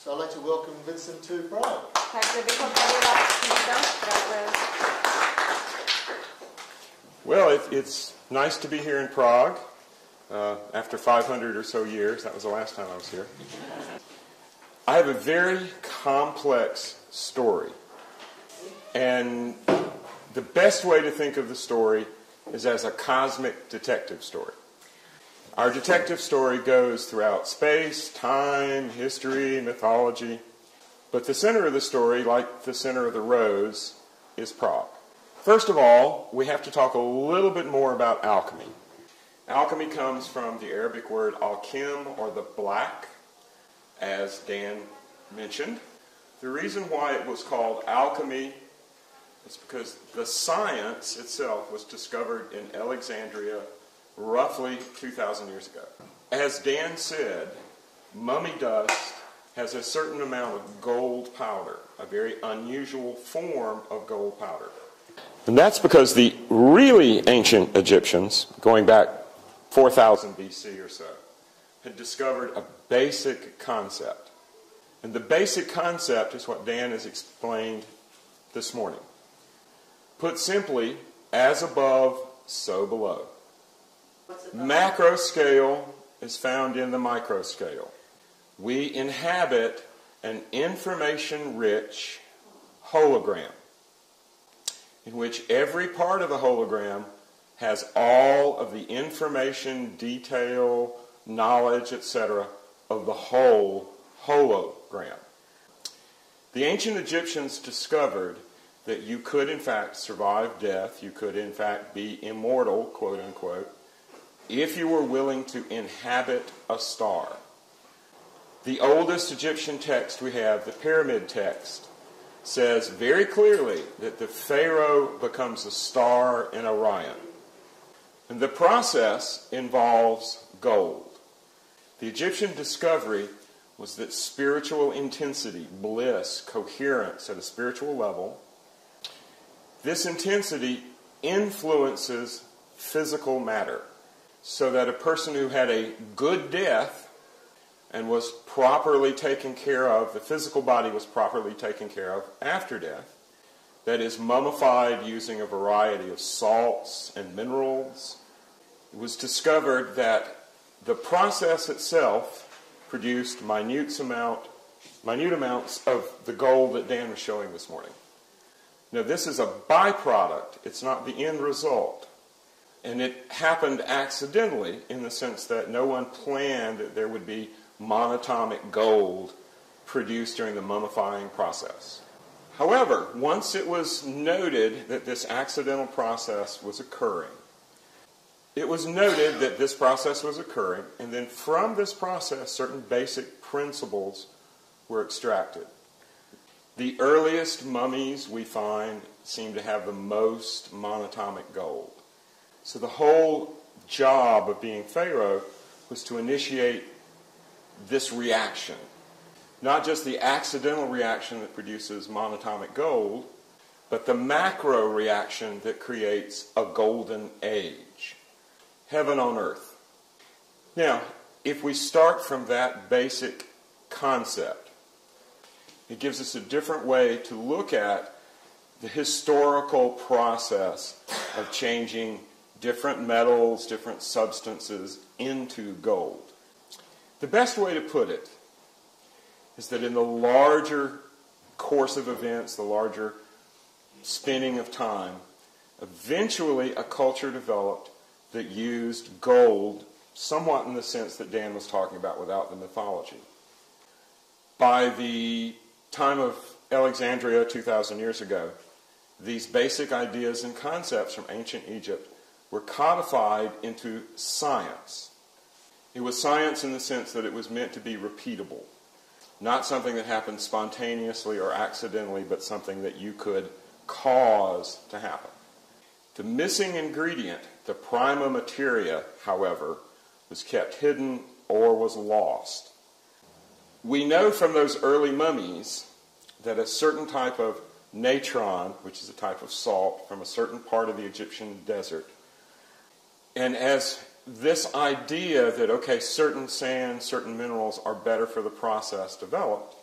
So I'd like to welcome Vincent to Prague. Takže bychom tady vás vítat. Well, it's nice to be here in Prague after 500 or so years. That was the last time I was here. I have a very complex story. And the best way to think of the story is as a cosmic detective story. Our detective story goes throughout space, time, history, mythology. But the center of the story, like the center of the rose, is Prague. First of all, we have to talk a little bit more about alchemy. Alchemy comes from the Arabic word al-kim, or the black, as Dan mentioned. The reason why it was called alchemy is because the science itself was discovered in Alexandria roughly 2,000 years ago. As Dan said, mummy dust has a certain amount of gold powder, a very unusual form of gold powder. And that's because the really ancient Egyptians, going back 4,000 BC or so, had discovered a basic concept. And the basic concept is what Dan has explained this morning. Put simply, as above, so below. Macro scale is found in the micro scale. We inhabit an information-rich hologram in which every part of the hologram has all of the information, detail, knowledge, etc. of the whole hologram. The ancient Egyptians discovered that you could in fact survive death, you could in fact be immortal, quote unquote, if you were willing to inhabit a star. The oldest Egyptian text we have, the pyramid text, says very clearly that the pharaoh becomes a star in Orion. And the process involves gold. The Egyptian discovery was that spiritual intensity, bliss, coherence at a spiritual level, this intensity influences physical matter. So that a person who had a good death and was properly taken care of, the physical body was properly taken care of after death, that is mummified using a variety of salts and minerals, it was discovered that the process itself produced minute amounts of the gold that Dan was showing this morning. Now this is a byproduct, it's not the end result. And it happened accidentally in the sense that no one planned that there would be monatomic gold produced during the mummifying process. However, once it was noted that this accidental process was occurring, and then from this process, certain basic principles were extracted. The earliest mummies we find seem to have the most monatomic gold. So the whole job of being Pharaoh was to initiate this reaction. Not just the accidental reaction that produces monatomic gold, but the macro reaction that creates a golden age. Heaven on earth. Now, if we start from that basic concept, it gives us a different way to look at the historical process of changing different metals, different substances into gold. The best way to put it is that in the larger course of events, the larger spinning of time, eventually a culture developed that used gold somewhat in the sense that Dan was talking about without the mythology. By the time of Alexandria 2,000 years ago, these basic ideas and concepts from ancient Egypt were codified into science. It was science in the sense that it was meant to be repeatable. Not something that happened spontaneously or accidentally, but something that you could cause to happen. The missing ingredient, the prima materia, however, was kept hidden or was lost. We know from those early mummies that a certain type of natron, which is a type of salt from a certain part of the Egyptian desert, and as this idea that, okay, certain sands, certain minerals are better for the process developed,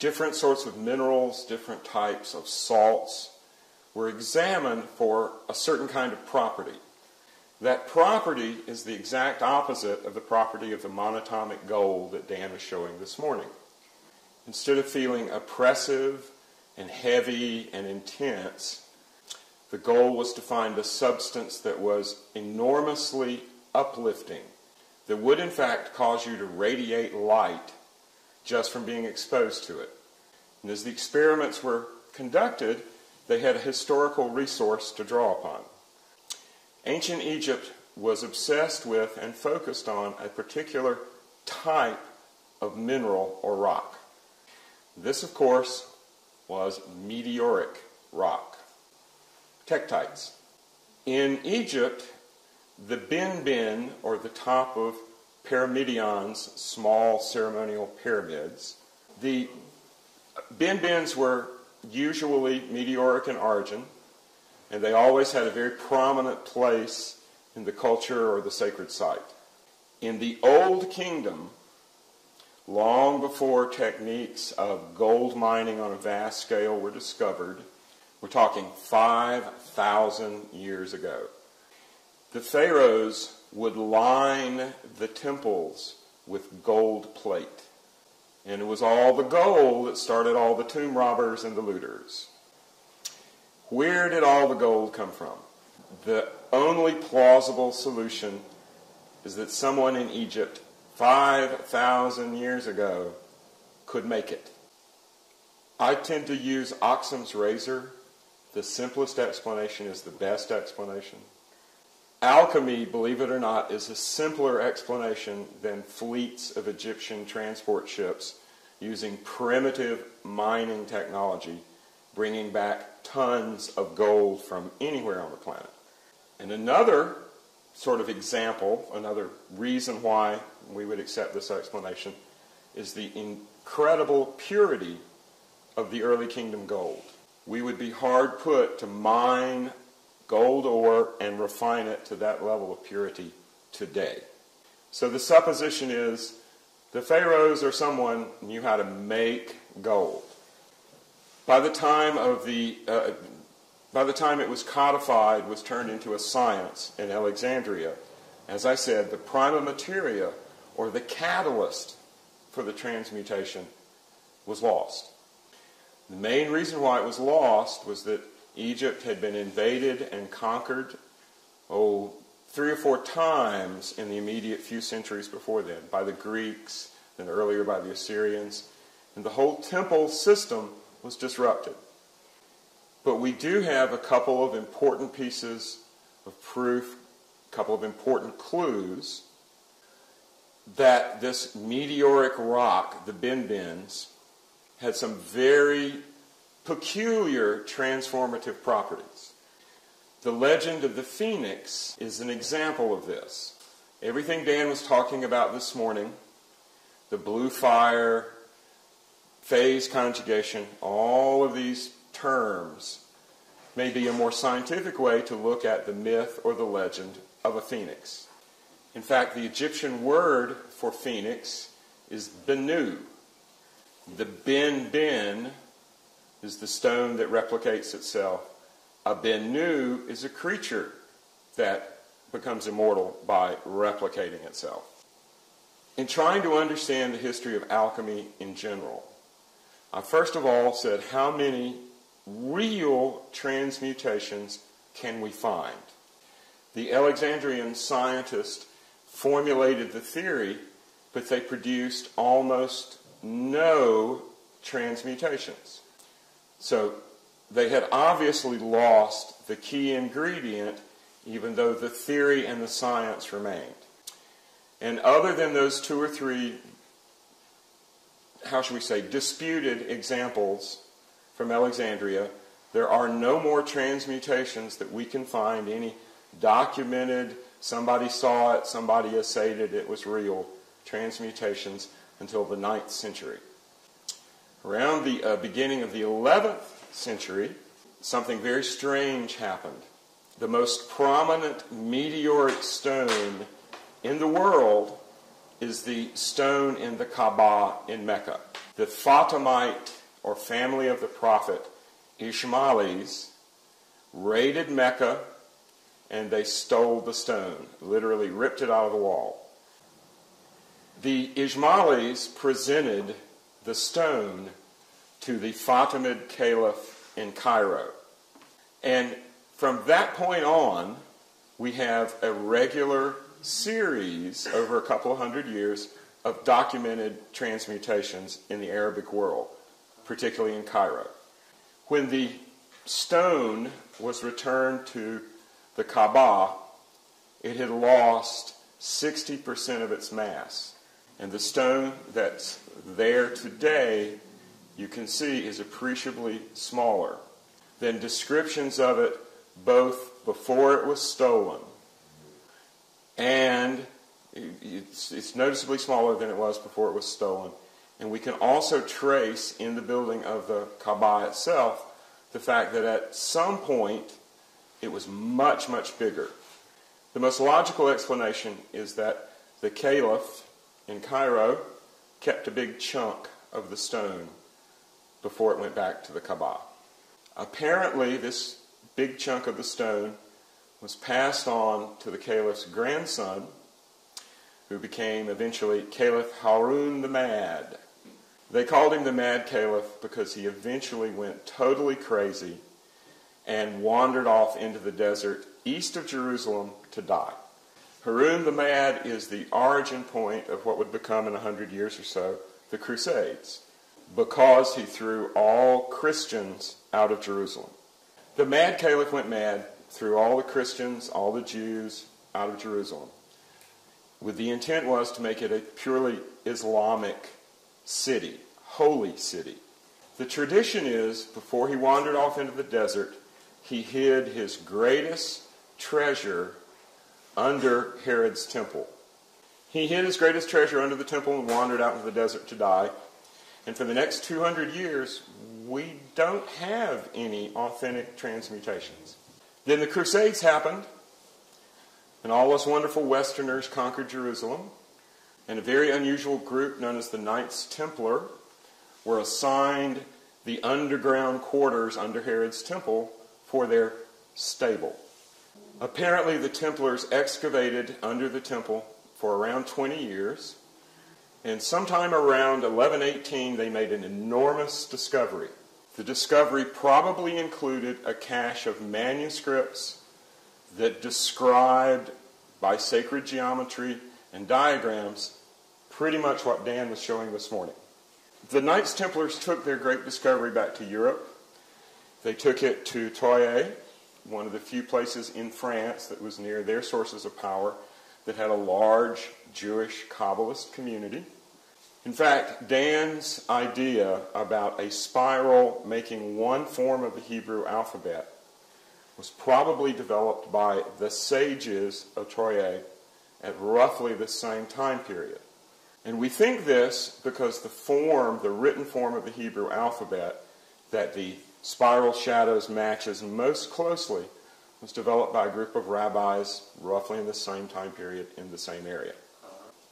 different sorts of minerals, different types of salts were examined for a certain kind of property. That property is the exact opposite of the property of the monatomic gold that Dan was showing this morning. Instead of feeling oppressive and heavy and intense, the goal was to find a substance that was enormously uplifting, that would in fact cause you to radiate light just from being exposed to it. And as the experiments were conducted, they had a historical resource to draw upon. Ancient Egypt was obsessed with and focused on a particular type of mineral or rock. This, of course, was meteoric rock, tektites. In Egypt, the bin, or the top of pyramidions, small ceremonial pyramids, the bins were usually meteoric in origin, and they always had a very prominent place in the culture or the sacred site. In the Old Kingdom, long before techniques of gold mining on a vast scale were discovered, we're talking 5,000 years ago, the pharaohs would line the temples with gold plate. And it was all the gold that started all the tomb robbers and the looters. Where did all the gold come from? The only plausible solution is that someone in Egypt 5,000 years ago could make it. I tend to use Occam's razor. The simplest explanation is the best explanation. Alchemy, believe it or not, is a simpler explanation than fleets of Egyptian transport ships using primitive mining technology, bringing back tons of gold from anywhere on the planet. And another sort of example, another reason why we would accept this explanation, is the incredible purity of the early kingdom gold. We would be hard put to mine gold ore and refine it to that level of purity today. So the supposition is the pharaohs or someone knew how to make gold. By the time it was codified, was turned into a science in Alexandria, as I said, the prima materia, or the catalyst for the transmutation, was lost. The main reason why it was lost was that Egypt had been invaded and conquered, 3 or 4 times in the immediate few centuries before then, by the Greeks, then earlier by the Assyrians, and the whole temple system was disrupted. But we do have a couple of important pieces of proof, a couple of important clues that this meteoric rock, the bins, had some very peculiar transformative properties. The legend of the phoenix is an example of this. Everything Dan was talking about this morning, the blue fire, phase conjugation, all of these terms may be a more scientific way to look at the myth or the legend of a phoenix. In fact, the Egyptian word for phoenix is benu. The bin is the stone that replicates itself. A benu is a creature that becomes immortal by replicating itself. In trying to understand the history of alchemy in general, I first of all said, how many real transmutations can we find? The Alexandrian scientists formulated the theory, but they produced almost no transmutations. So they had obviously lost the key ingredient, even though the theory and the science remained. And other than those 2 or 3, disputed examples from Alexandria, there are no more transmutations that we can find, any documented, somebody saw it, somebody assayed it, it was real, transmutations until the 9th century. Around the beginning of the 11th century, something very strange happened. The most prominent meteoric stone in the world is the stone in the Kaabah in Mecca. The Fatimite, or family of the prophet, Ismailis, raided Mecca and they stole the stone, literally ripped it out of the wall. The Ismailis presented the stone to the Fatimid Caliph in Cairo. And from that point on, we have a regular series over a couple of hundred years of documented transmutations in the Arabic world, particularly in Cairo. When the stone was returned to the Kaabah, it had lost 60% of its mass. And the stone that's there today, you can see, is appreciably smaller. Then descriptions of it both before it was stolen and it's noticeably smaller than it was before it was stolen. And we can also trace in the building of the Kaabah itself the fact that at some point it was much, much bigger. The most logical explanation is that the Caliph in Cairo kept a big chunk of the stone before it went back to the Kaabah. Apparently, this big chunk of the stone was passed on to the Caliph's grandson, who became eventually Caliph Harun the Mad. They called him the Mad Caliph because he eventually went totally crazy and wandered off into the desert east of Jerusalem to die. Harun the Mad is the origin point of what would become in 100 years or so the Crusades, because he threw all Christians out of Jerusalem. The Mad Caliph went mad, threw all the Christians, all the Jews out of Jerusalem. The intent was to make it a purely Islamic city, holy city. The tradition is, before he wandered off into the desert, he hid his greatest treasure under Herod's temple. He hid his greatest treasure under the temple and wandered out into the desert to die. And for the next 200 years, we don't have any authentic transmutations. Then the Crusades happened, and all us wonderful Westerners conquered Jerusalem, and a very unusual group known as the Knights Templar were assigned the underground quarters under Herod's temple for their stable. Apparently, the Templars excavated under the temple for around 20 years, and sometime around 1118, they made an enormous discovery. The discovery probably included a cache of manuscripts that described, by sacred geometry and diagrams, pretty much what Dan was showing this morning. The Knights Templars took their great discovery back to Europe. They took it to Troyes, one of the few places in France that was near their sources of power that had a large Jewish Kabbalist community. In fact, Dan's idea about a spiral making one form of the Hebrew alphabet was probably developed by the sages of Troyes at roughly the same time period. And we think this because the written form of the Hebrew alphabet that the spiral shadows matches most closely was developed by a group of rabbis roughly in the same time period in the same area.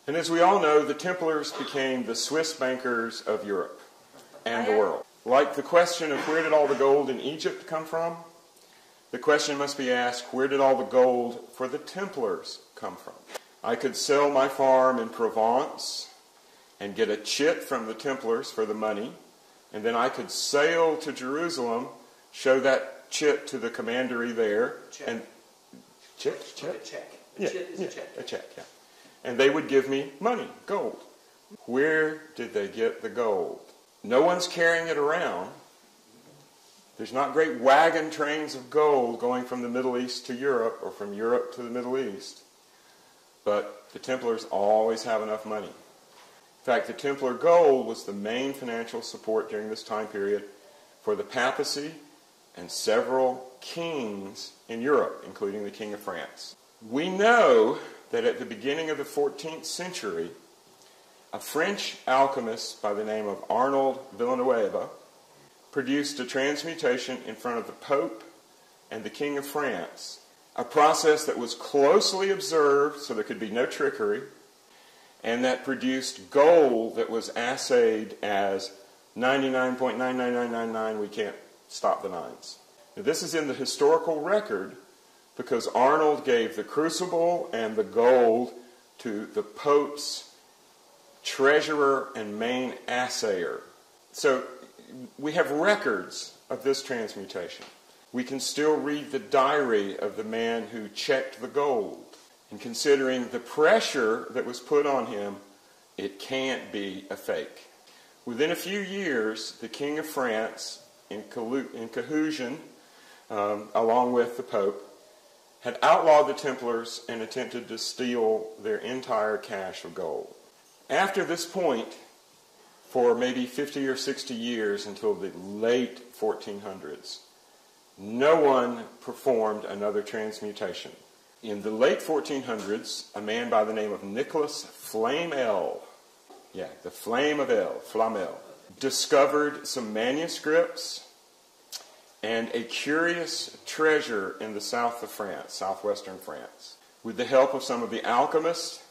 And as we all know, the Templars became the Swiss bankers of Europe and the world. Like the question of where did all the gold in Egypt come from, the question must be asked, where did all the gold for the Templars come from? I could sell my farm in Provence and get a chit from the Templars for the money, and then I could sail to Jerusalem, show that chit to the commandery there. Check. And check? A check. A Yeah, chit is yeah, a check. a check, yeah. And they would give me money, gold. Where did they get the gold? No one's carrying it around. There's not great wagon trains of gold going from the Middle East to Europe or from Europe to the Middle East. But the Templars always have enough money. In fact, the Templar gold was the main financial support during this time period for the papacy and several kings in Europe, including the King of France. We know that at the beginning of the 14th century, a French alchemist by the name of Arnold Villeneuve produced a transmutation in front of the Pope and the King of France, a process that was closely observed so there could be no trickery, and that produced gold that was assayed as 99.99999, we can't stop the nines. Now, this is in the historical record because Arnold gave the crucible and the gold to the Pope's treasurer and main assayer. So we have records of this transmutation. We can still read the diary of the man who checked the gold. And considering the pressure that was put on him, it can't be a fake. Within a few years, the King of France, in cohesion, along with the Pope, had outlawed the Templars and attempted to steal their entire cache of gold. After this point, for maybe 50 or 60 years until the late 1400s, no one performed another transmutation. In the late 1400s, a man by the name of Nicholas Flamel, the flame of Flamel, discovered some manuscripts and a curious treasure in the south of France, southwestern France. With the help of some of the alchemists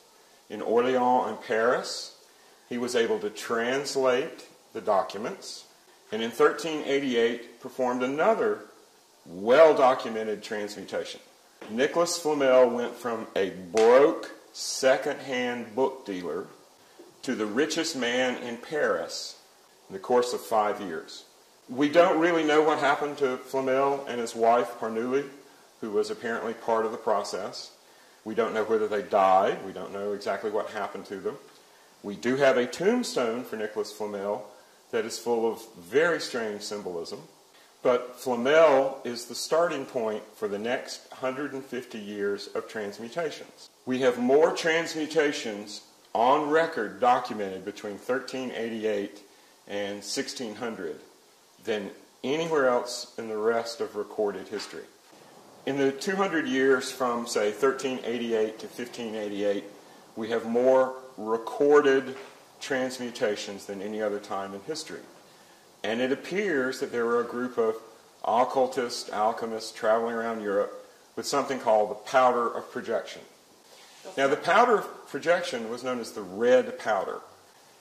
in Orléans and Paris, he was able to translate the documents, and in 1388 performed another well-documented transmutation. Nicholas Flamel went from a broke second-hand book dealer to the richest man in Paris in the course of 5 years. We don't really know what happened to Flamel and his wife, Parnuli, who was apparently part of the process. We don't know whether they died. We don't know exactly what happened to them. We do have a tombstone for Nicholas Flamel that is full of very strange symbolism. But Flamel is the starting point for the next 150 years of transmutations. We have more transmutations on record documented between 1388 and 1600 than anywhere else in the rest of recorded history. In the 200 years from, say, 1388 to 1588, we have more recorded transmutations than any other time in history. And it appears that there were a group of occultists, alchemists traveling around Europe with something called the powder of projection. Now, the powder of projection was known as the red powder.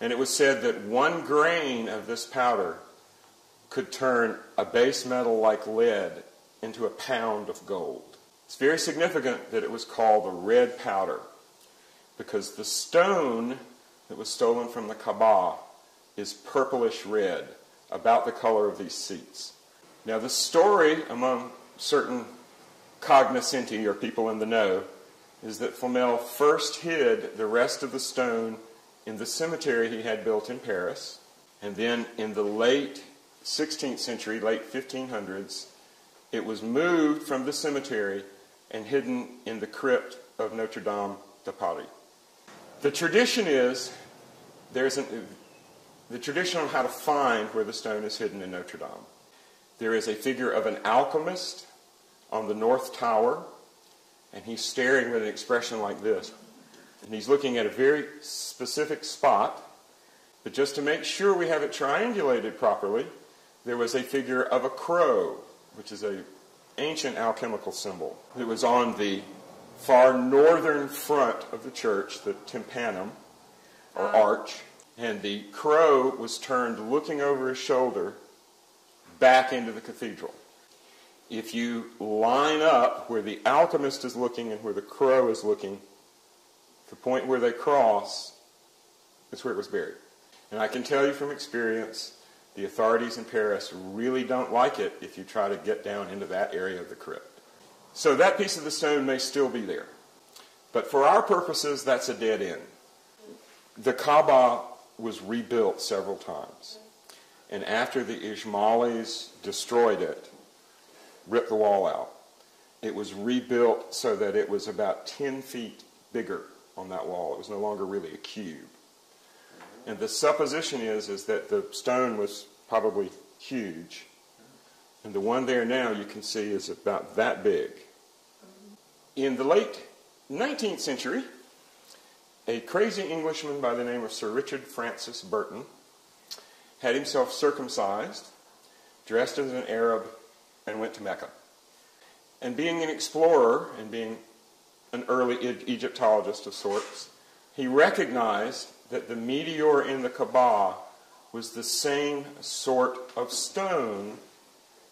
And it was said that 1 grain of this powder could turn a base metal like lead into a pound of gold. It's very significant that it was called the red powder because the stone that was stolen from the Kaabah is purplish red, about the color of these seats. Now, the story among certain cognoscenti, or people in the know, is that Flamel first hid the rest of the stone in the cemetery he had built in Paris, and then in the late 16th century, late 1500s, it was moved from the cemetery and hidden in the crypt of Notre Dame de Paris. The tradition is, the tradition on how to find where the stone is hidden in Notre Dame. There is a figure of an alchemist on the North Tower, and he's staring with an expression like this. And he's looking at a very specific spot, but just to make sure we have it triangulated properly, there was a figure of a crow, which is an ancient alchemical symbol. It was on the far northern front of the church, the tympanum, or arch, and the crow was turned looking over his shoulder back into the cathedral. If you line up where the alchemist is looking and where the crow is looking, the point where they cross is where it was buried. And I can tell you from experience, the authorities in Paris really don't like it if you try to get down into that area of the crypt. So that piece of the stone may still be there. But for our purposes, that's a dead end. The Kaabah was rebuilt several times. And after the Ismailis destroyed it, ripped the wall out, it was rebuilt so that it was about 10 feet bigger on that wall. It was no longer really a cube. And the supposition is that the stone was probably huge. And the one there now you can see is about that big. In the late 19th century, a crazy Englishman by the name of Sir Richard Francis Burton had himself circumcised, dressed as an Arab, and went to Mecca. And being an explorer and being an early Egyptologist of sorts, he recognized that the meteor in the Kaabah was the same sort of stone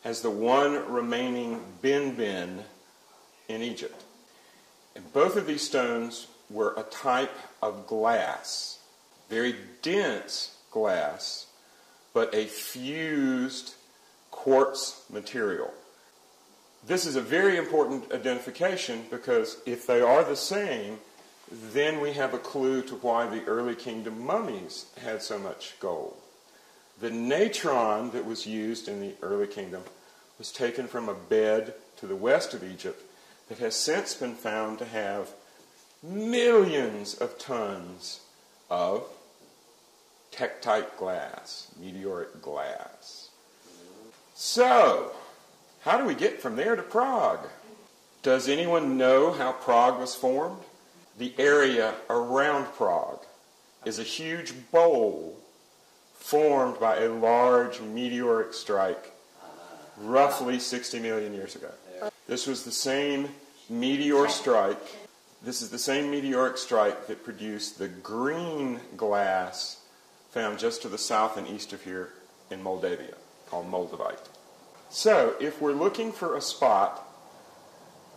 as the one remaining bin in Egypt. And both of these stones were a type of glass, very dense glass, but a fused quartz material. This is a very important identification because if they are the same, then we have a clue to why the early kingdom mummies had so much gold. The natron that was used in the early kingdom was taken from a bed to the west of Egypt that has since been found to have millions of tons of tektite glass, meteoric glass. So, how do we get from there to Prague? Does anyone know how Prague was formed? The area around Prague is a huge bowl formed by a large meteoric strike roughly 60 million years ago. This was the same meteor strike. This is the same meteoric strike that produced the green glass found just to the south and east of here in Moldavia, called Moldavite. So, if we're looking for a spot,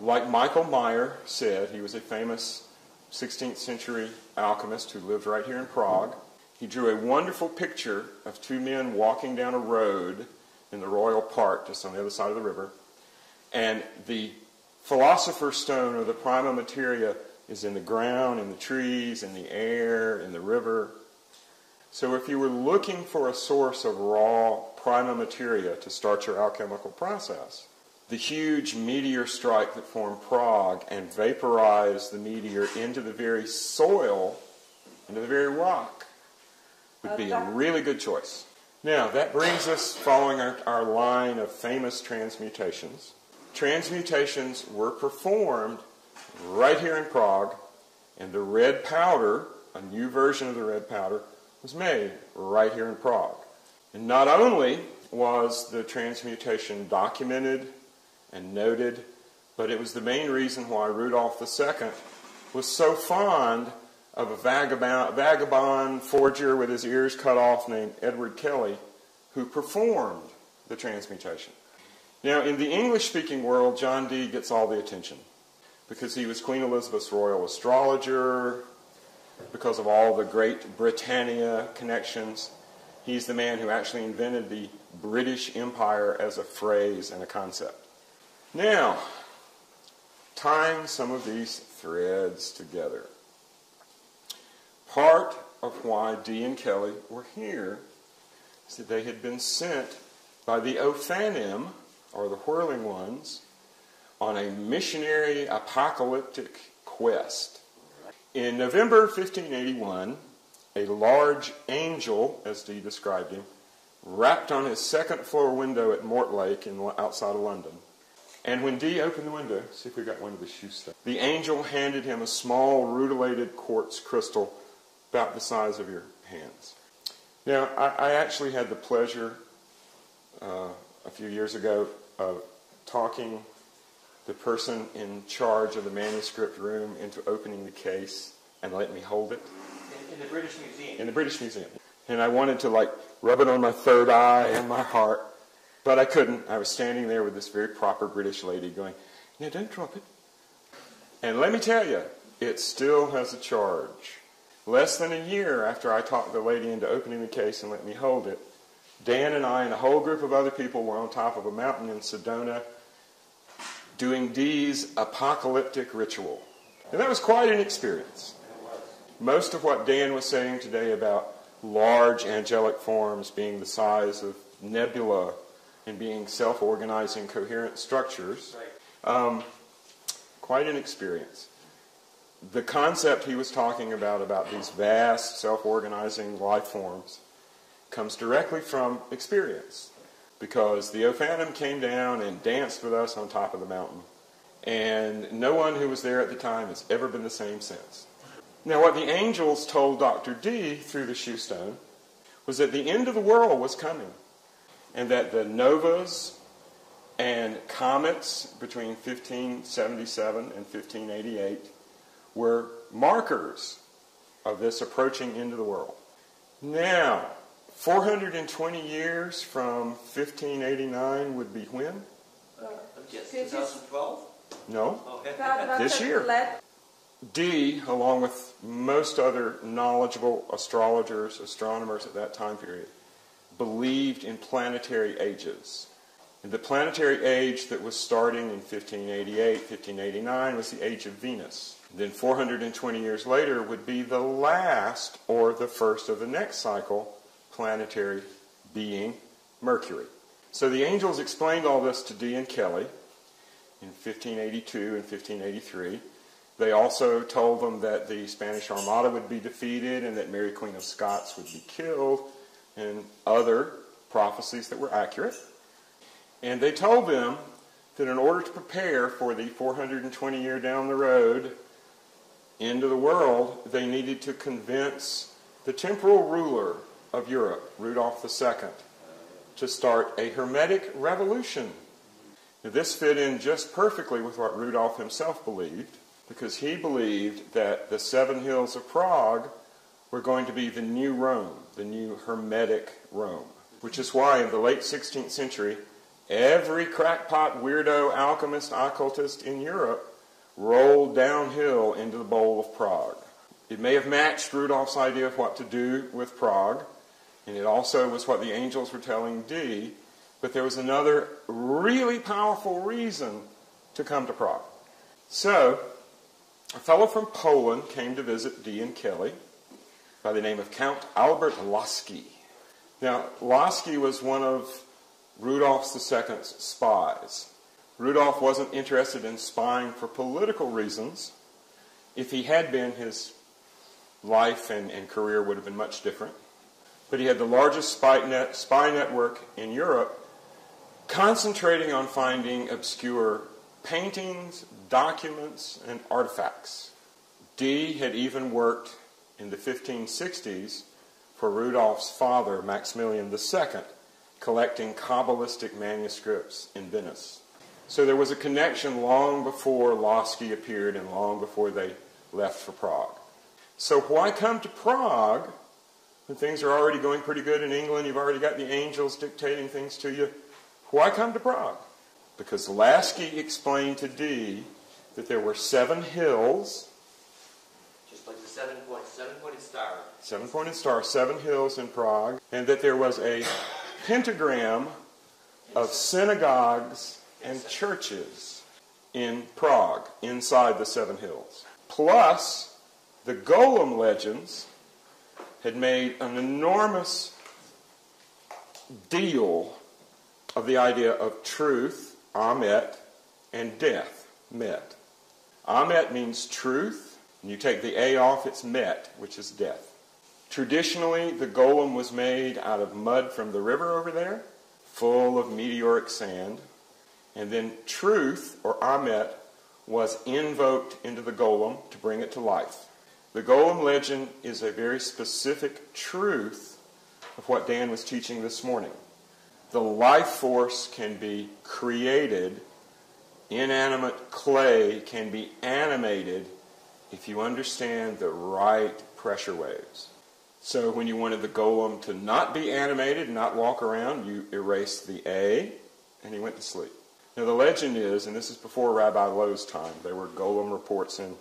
like Michael Meyer said, he was a famous 16th century alchemist who lived right here in Prague. He drew a wonderful picture of two men walking down a road in the Royal Park, just on the other side of the river. And the philosopher's stone, or the prima materia, is in the ground, in the trees, in the air, in the river. So if you were looking for a source of raw prima materia to start your alchemical process, the huge meteor strike that formed Prague and vaporized the meteor into the very soil, into the very rock, would be a really good choice. Now, that brings us, following our line of famous transmutations. Transmutations were performed right here in Prague, and the red powder, a new version of the red powder, was made right here in Prague. And not only was the transmutation documented and noted, but it was the main reason why Rudolph II was so fond of a vagabond forger with his ears cut off named Edward Kelly, who performed the transmutation. Now, in the English-speaking world, John Dee gets all the attention because he was Queen Elizabeth's royal astrologer, because of all the great Britannia connections. He's the man who actually invented the British Empire as a phrase and a concept. Now, tying some of these threads together. Part of why Dee and Kelly were here is that they had been sent by the Ophanim, or the Whirling Ones, on a missionary apocalyptic quest. In November 1581, a large angel, as Dee described him, rapped on his second-floor window at Mortlake outside of London. And when Dee opened the window, see if we got one of the shoe stuff, the angel handed him a small rutilated quartz crystal about the size of your hands. Now, I actually had the pleasure a few years ago of talking the person in charge of the manuscript room into opening the case and letting me hold it. In the British Museum. In the British Museum. And I wanted to rub it on my third eye and my heart, but I couldn't. I was standing there with this very proper British lady going, "No, don't drop it." And let me tell you, it still has a charge. Less than a year after I talked the lady into opening the case and let me hold it, Dan and I and a whole group of other people were on top of a mountain in Sedona doing Dee's apocalyptic ritual. And that was quite an experience. Most of what Dan was saying today about large angelic forms being the size of nebula and being self-organizing coherent structures, quite an experience. The concept he was talking about these vast self-organizing life forms, comes directly from experience. Because the Ophanim came down and danced with us on top of the mountain. And no one who was there at the time has ever been the same since. Now, what the angels told Dr. Dee through the shoe stone was that the end of the world was coming. And that the novas and comets between 1577 and 1588 were markers of this approaching into the world. Now, 420 years from 1589 would be when? Yes, 2012? No, Okay. this year. Dee, along with most other knowledgeable astrologers, astronomers at that time period, believed in planetary ages. And the planetary age that was starting in 1588, 1589 was the age of Venus. Then 420 years later would be the last or the first of the next cycle planetary being, Mercury. So the angels explained all this to Dee and Kelly in 1582 and 1583. They also told them that the Spanish Armada would be defeated and that Mary Queen of Scots would be killed and other prophecies that were accurate. And they told them that in order to prepare for the 420 year down the road into the world, they needed to convince the temporal ruler of Europe, Rudolph II, to start a Hermetic revolution. Now, this fit in just perfectly with what Rudolph himself believed, because he believed that the 7 hills of Prague were going to be the new Rome, the new Hermetic Rome, which is why in the late 16th century, every crackpot, weirdo, alchemist, occultist in Europe rolled downhill into the bowl of Prague. It may have matched Rudolph's idea of what to do with Prague, and it also was what the angels were telling Dee, but there was another really powerful reason to come to Prague. So, a fellow from Poland came to visit Dee and Kelly by the name of Count Albert Lasky. Now, Lasky was one of Rudolph II's spies. Rudolph wasn't interested in spying for political reasons. If he had been, his life and career would have been much different. But he had the largest spy network in Europe, concentrating on finding obscure paintings, documents, and artifacts. Dee had even worked in the 1560s for Rudolph's father, Maximilian II, collecting Kabbalistic manuscripts in Venice. So there was a connection long before Lasky appeared and long before they left for Prague. So why come to Prague when things are already going pretty good in England? You've already got the angels dictating things to you. Why come to Prague? Because Lasky explained to Dee that there were 7 hills. Just like the 7-pointed star. 7-pointed star, 7 hills in Prague. And that there was a pentagram of synagogues and churches in Prague, inside the 7 hills. Plus, the Golem legends had made an enormous deal of the idea of truth, Amet, and death, Met. Amet means truth, and you take the A off, it's Met, which is death. Traditionally, the golem was made out of mud from the river over there, full of meteoric sand, and then truth, or Amet, was invoked into the golem to bring it to life. The golem legend is a very specific truth of what Dan was teaching this morning. The life force can be created, inanimate clay can be animated if you understand the right pressure waves. So when you wanted the golem to not be animated, not walk around, you erased the A, and he went to sleep. Now the legend is, and this is before Rabbi Lowe's time, there were golem reports in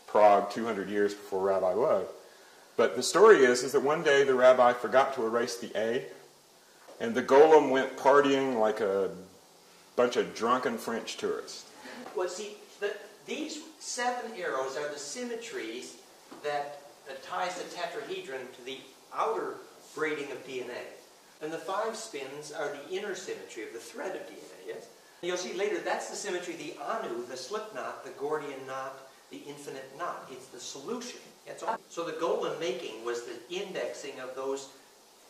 Prague 200 years before Rabbi Lowe, but the story is that one day the rabbi forgot to erase the A, and the golem went partying like a bunch of drunken French tourists. Well, see, these 7 arrows are the symmetries that ties the tetrahedron to the outer braiding of DNA. And the 5 spins are the inner symmetry of the thread of DNA, yes? And you'll see later, that's the symmetry, the anu, the slip knot, the Gordian knot, the infinite knot. It's the solution. That's all. So the golem making was the indexing of those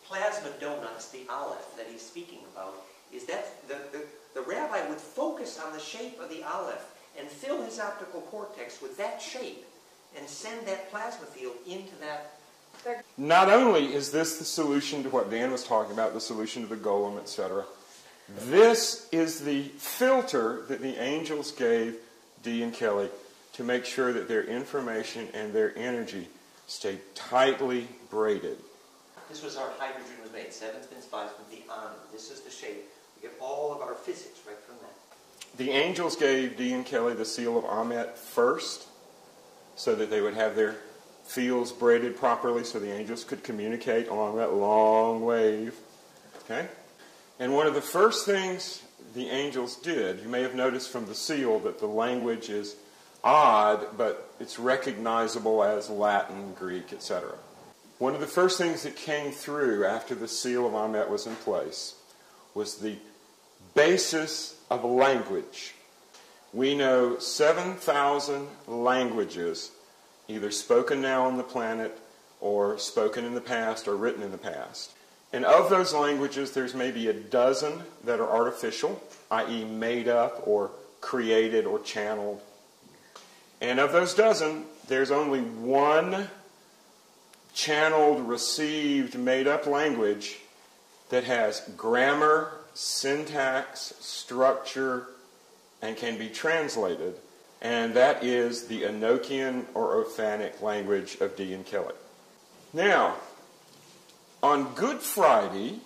plasma donuts, the aleph that he's speaking about, is that the rabbi would focus on the shape of the aleph and fill his optical cortex with that shape and send that plasma field into that. Not only is this the solution to what Dan was talking about, the solution to the golem, etc., this is the filter that the angels gave Dee and Kelly to make sure that their information and their energy stay tightly braided. This was our hydrogen was made. 7 spins, 5 spins, the anu. This is the shape. We get all of our physics right from that. The angels gave Dee and Kelly the seal of Amet first, so that they would have their fields braided properly so the angels could communicate along that long wave. Okay? And one of the first things the angels did, you may have noticed from the seal that the language is odd, but it's recognizable as Latin, Greek, etc. One of the first things that came through after the seal of Amet was in place was the basis of language. We know 7,000 languages, either spoken now on the planet or spoken in the past or written in the past. And of those languages, there's maybe a dozen that are artificial, i.e. made up or created or channeled. And of those dozen, there's only one channeled, received, made-up language that has grammar, syntax, structure, and can be translated, and that is the Enochian or Othanic language of Dee and Kelly. Now, on Good Friday,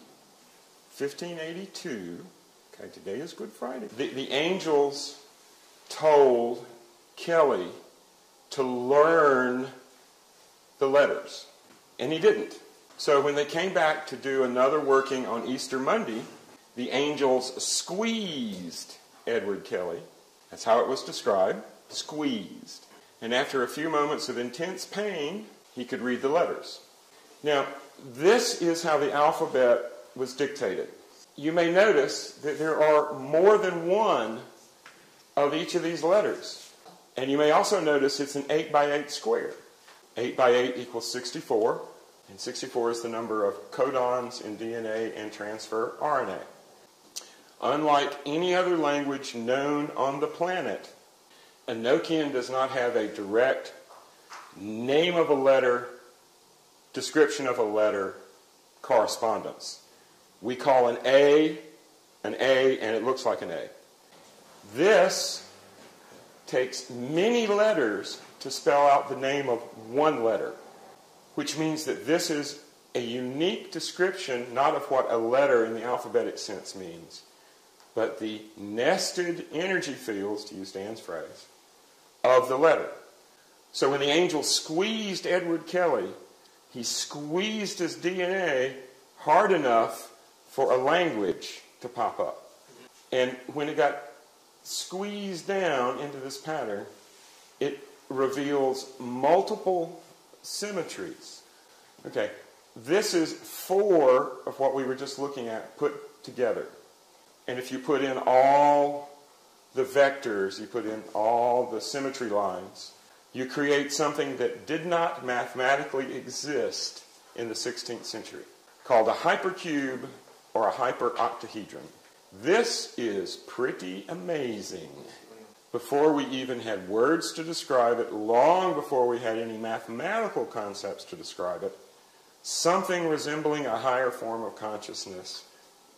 1582, okay, today is Good Friday, the angels told Kelly to learn the letters, and he didn't. So when they came back to do another working on Easter Monday, the angels squeezed Edward Kelly. That's how it was described, squeezed. And after a few moments of intense pain, he could read the letters. Now, this is how the alphabet was dictated. You may notice that there are more than one of each of these letters. And you may also notice it's an 8 by 8 square. 8 by 8 equals 64, and 64 is the number of codons in DNA and transfer RNA. Unlike any other language known on the planet, Enochian does not have a direct name of a letter, description of a letter, correspondence. We call an A, and it looks like an A. This takes many letters to spell out the name of one letter, which means that this is a unique description, not of what a letter in the alphabetic sense means, but the nested energy fields, to use Dan's phrase, of the letter. So when the angel squeezed Edward Kelly, he squeezed his DNA hard enough for a language to pop up. And when it got squeezed down into this pattern, it reveals multiple symmetries. Okay, this is 4 of what we were just looking at put together. And if you put in all the vectors, you put in all the symmetry lines, you create something that did not mathematically exist in the 16th century, called a hypercube or a hyperoctahedron. This is pretty amazing. Before we even had words to describe it, long before we had any mathematical concepts to describe it, something resembling a higher form of consciousness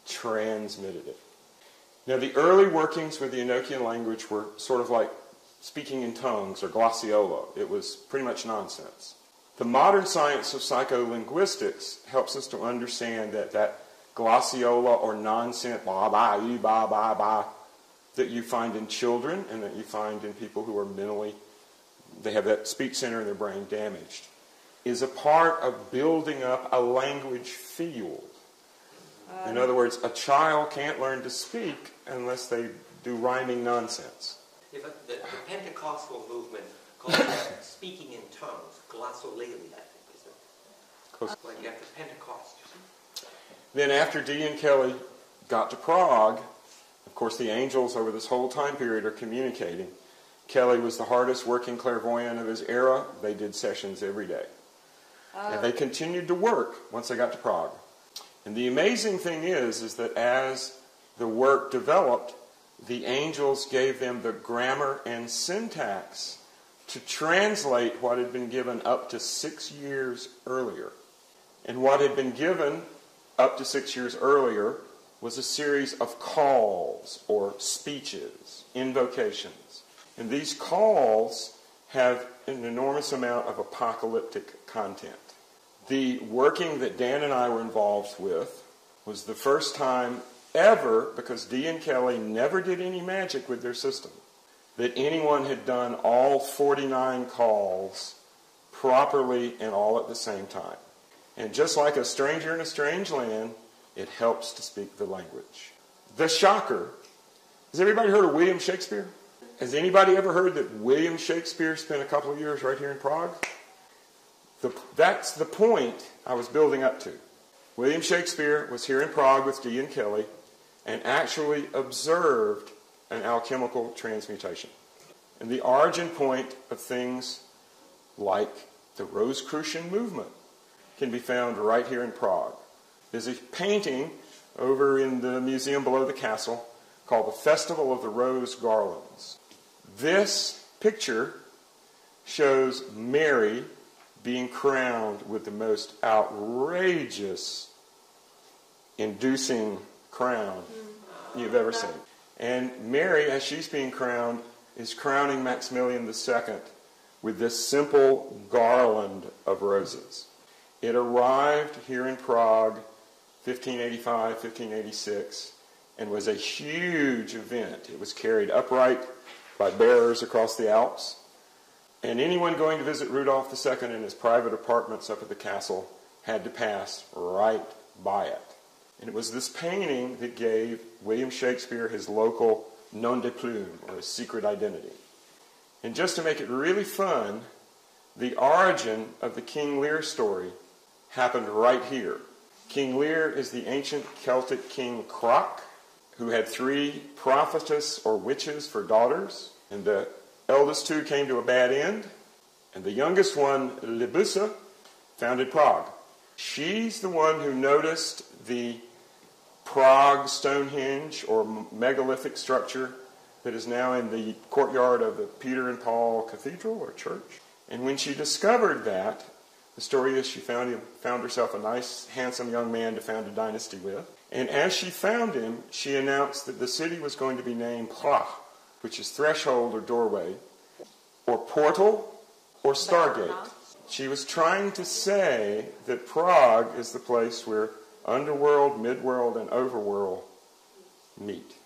transmitted it. Now, the early workings with the Enochian language were sort of like speaking in tongues or glossiola. It was pretty much nonsense. The modern science of psycholinguistics helps us to understand that glossiola or nonsense, blah, blah, blah, blah, blah, that you find in children and that you find in people who are mentally, they have that speech center in their brain damaged, is a part of building up a language field. In other words, a child can't learn to speak unless they do rhyming nonsense. The Pentecostal movement called speaking in tongues, glossolalia, I think is it. Close. Like after Pentecost. Then after Dee and Kelly got to Prague, of course the angels over this whole time period are communicating. Kelly was the hardest working clairvoyant of his era. They did sessions every day. And they continued to work once they got to Prague. And the amazing thing is that as the work developed, the angels gave them the grammar and syntax to translate what had been given up to 6 years earlier. And what had been given up to 6 years earlier was a series of calls or speeches, invocations. And these calls have an enormous amount of apocalyptic content. The working that Dan and I were involved with was the first time ever, because Dee and Kelly never did any magic with their system, that anyone had done all 49 calls properly and all at the same time. And just like a stranger in a strange land, it helps to speak the language. The shocker. Has everybody heard of William Shakespeare? Has anybody ever heard that William Shakespeare spent a couple of years right here in Prague? That's the point I was building up to. William Shakespeare was here in Prague with Dee and Kelly and actually observed an alchemical transmutation. And the origin point of things like the Rosicrucian movement can be found right here in Prague. There's a painting over in the museum below the castle called the Festival of the Rose Garlands. This picture shows Mary being crowned with the most outrageous, inducing crown you've ever seen. And Mary, as she's being crowned, is crowning Maximilian II with this simple garland of roses. It arrived here in Prague 1585, 1586, and was a huge event. It was carried upright by bearers across the Alps. And anyone going to visit Rudolph II in his private apartments up at the castle had to pass right by it. And it was this painting that gave William Shakespeare his local nom de plume, or his secret identity. And just to make it really fun, the origin of the King Lear story happened right here. King Lear is the ancient Celtic king Croc, who had 3 prophetess or witches for daughters, and the eldest 2 came to a bad end, and the youngest one, Libussa, founded Prague. She's the one who noticed the Prague Stonehenge, or megalithic structure, that is now in the courtyard of the Peter and Paul Cathedral, or church. And when she discovered that, the story is she found herself a nice, handsome young man to found a dynasty with. And as she found him, she announced that the city was going to be named Prague, which is threshold or doorway, or portal, or stargate. She was trying to say that Prague is the place where underworld, midworld, and overworld meet.